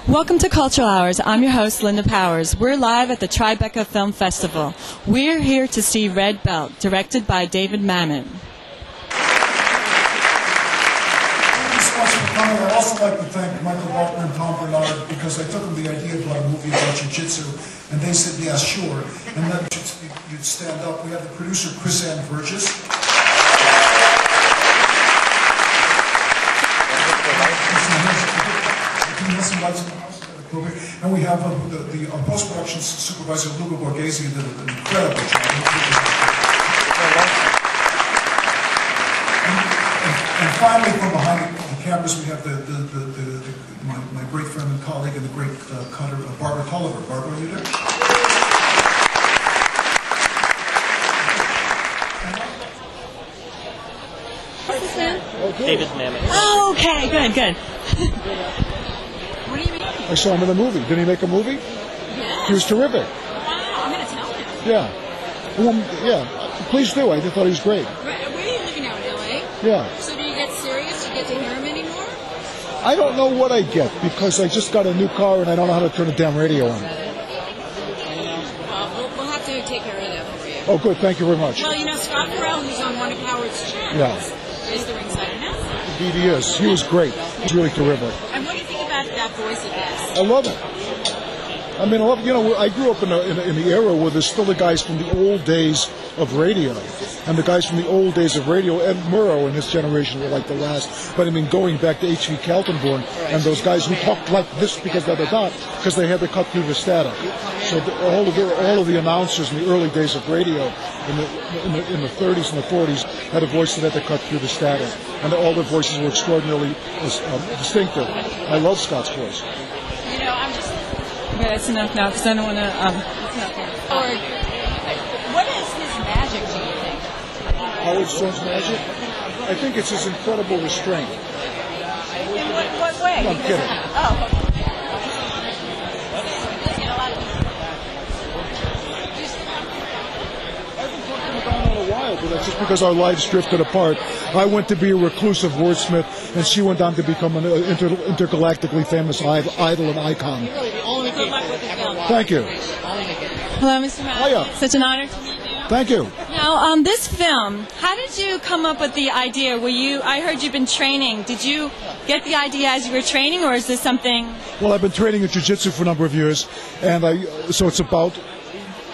Welcome to Cultural Hours. I'm your host, Linda Powers. We're live at the Tribeca Film Festival. We're here to see Red Belt, directed by David Mamet. I'd also like to thank Michael Walker and Tom Bernard because I took them the idea about a movie about Jiu Jitsu, and they said, yeah, sure. And then you'd stand up. We have the producer, Chris Ann Burgess. And we have the post-production supervisor, Luca Borghese, did an incredible job. And finally, from behind the cameras, we have my great friend and colleague and the great cutter, Barbara Tolliver. Barbara, are you there? What's his name? David Mamet. Oh, okay, good. What do you mean? I saw him in the movie. Did he make a movie? Yeah. He was terrific. Wow, I'm going to tell him. Yeah. Well, yeah. Please do. I thought he was great. Where are you living now, in L.A.? Yeah. So do you get serious? Do you get to hear him anymore? I don't know what I get because I just got a new car and I don't know how to turn the damn radio on. Well, we'll have to take care of that for you. Oh, good. Thank you very much. Well, you know, Scott Farrell, who's on one of Howard's channels, is the ringside announcer. Indeed he is. He was great. He's really terrific. And what do you think about that voice of his? I love it. I mean, I grew up in the era where there's still the guys from the old days of radio. And the guys from the old days of radio, Ed Murrow and his generation were like the last. But I mean, going back to H.V. Kaltenborn and those guys who talked like this because they had to cut through the static. So all of the announcers in the early days of radio in the 30s and the 40s had a voice that had to cut through the static. And all their voices were extraordinarily distinctive. I love Scott's voice. You know, I'm just... Okay, that's enough now because I don't want to... What is his magic, do you think? Howard Stone's magic? I think it's his incredible restraint. In what way? No, I'm kidding. Oh. But that's just because our lives drifted apart. I went to be a reclusive wordsmith, and she went on to become an intergalactically famous idol and icon. Thank you. Hello, Mr. Mamet. Hiya. Such an honor to meet you. Thank you. Now, this film, how did you come up with the idea? I heard you've been training. Did you get the idea as you were training, or is this something... Well, I've been training in Jiu Jitsu for a number of years, and so it's about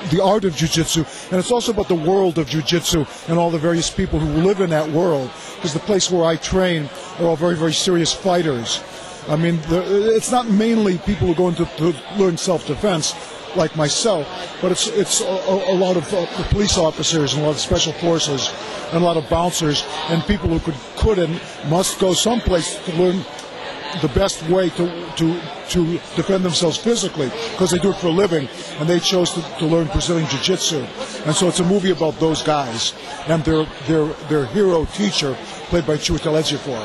the art of Jiu Jitsu, and it's also about the world of Jiu Jitsu and all the various people who live in that world, because the place where I train are all very, very serious fighters. I mean, it's not mainly people who go into to learn self-defense like myself, but it's a lot of police officers and a lot of special forces and a lot of bouncers and people who could and must go someplace to learn the best way to defend themselves physically, because they do it for a living, and they chose to learn Brazilian Jiu-Jitsu. And so it's a movie about those guys and their hero teacher, played by Chiwetel Ejiofor.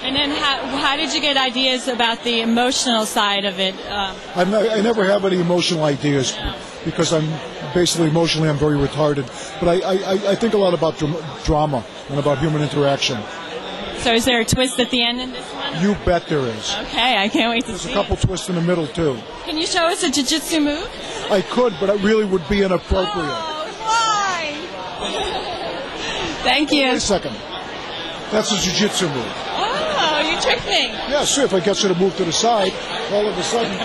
And then how did you get ideas about the emotional side of it? I never have any emotional ideas because I'm basically emotionally I'm very retarded. But I think a lot about drama and about human interaction. So is there a twist at the end in this one? You bet there is. Okay, I can't wait to see it. There's a couple twists in the middle, too. Can you show us a jiu-jitsu move? I could, but it really would be inappropriate. Oh, why? Thank you. Wait a second. That's a jiu-jitsu move. Oh, you tricked me. Yeah, sure. If I get you to move to the side, all of a sudden,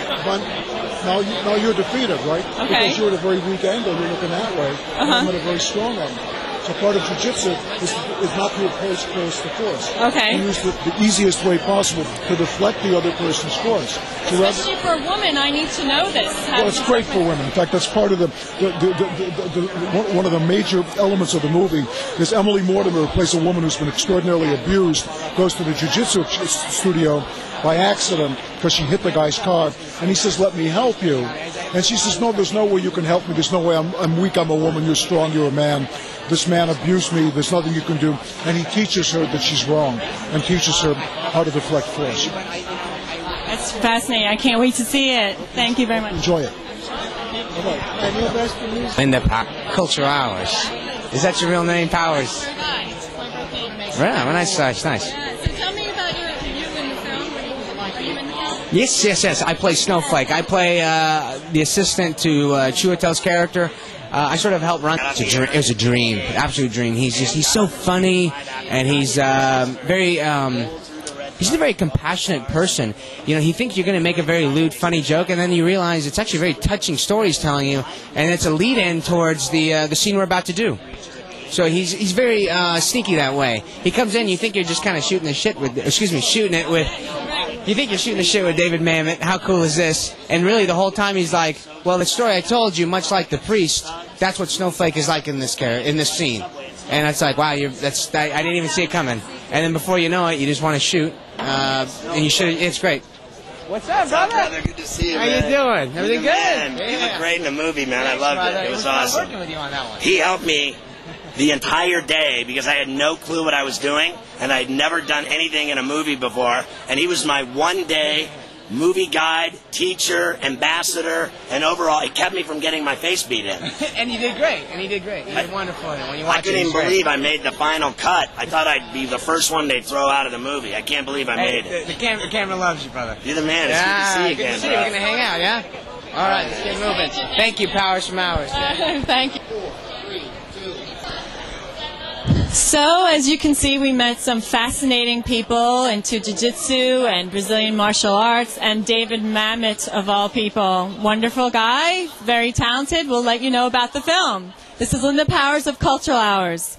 now you're defeated, right? Okay. Because you're at a very weak angle, you're looking that way. And I'm at a very strong angle. So part of jiu-jitsu is not to oppose force to force. Okay. You use the easiest way possible to deflect the other person's force. So especially for a woman, I need to know this. Well, it's great for women. In fact, that's part of one of the major elements of the movie is Emily Mortimer, who plays a woman who's been extraordinarily abused, goes to the jiu-jitsu studio by accident because she hit the guy's car, and he says, "Let me help you." And she says, "No, there's no way you can help me. There's no way. I'm weak. I'm a woman. You're strong. You're a man. This man abused me. There's nothing you can do." And he teaches her that she's wrong and teaches her how to deflect force. That's fascinating. I can't wait to see it. Thank you very much. Enjoy it. Linda Cultural Hours. Is that your real name, Powers? Right, nice. So tell me about you in the film. Are you in the film? Yes. I play Snowflake. I play the assistant to Chiwetel's character. I sort of help run. It was a dream, absolute dream. He's so funny, and he's very. He's a very compassionate person. You know, he thinks you're going to make a very lewd, funny joke, and then you realize it's actually a very touching story he's telling you, and it's a lead-in towards the scene we're about to do. So he's very sneaky that way. He comes in, you think you're just kind of shooting the shit with. Shooting it with. You think you're shooting the shit with David Mamet. How cool is this? And really, the whole time he's like, well, the story I told you, much like the priest, that's what Snowflake is like in this scene. And it's like, wow, I didn't even see it coming. And then before you know it, you just want to shoot, and you should. It's great. What's up, brother? Good to see you, How man. you doing? Everything good? Man, you look great in the movie, man. Thanks, I loved brother. it. It was awesome. Working with you on that one. He helped me the entire day because I had no clue what I was doing, and I'd never done anything in a movie before. And he was my one-day movie guide, teacher, ambassador, and overall, it kept me from getting my face beat in. And you did great. You did wonderful. When you watch I couldn't even believe I made the final cut. I thought I'd be the first one they'd throw out of the movie. I can't believe I made it. The camera loves you, brother. You're the man. It's good to see you again, Good to see you. We're going to hang out, yeah? All right, let's get moving. Thank you, Powers from Hours. Thank you. So, as you can see, we met some fascinating people into jiu-jitsu and Brazilian martial arts, and David Mamet, of all people. Wonderful guy, very talented. We'll let you know about the film. This is Linda Powers of Cultural Hours.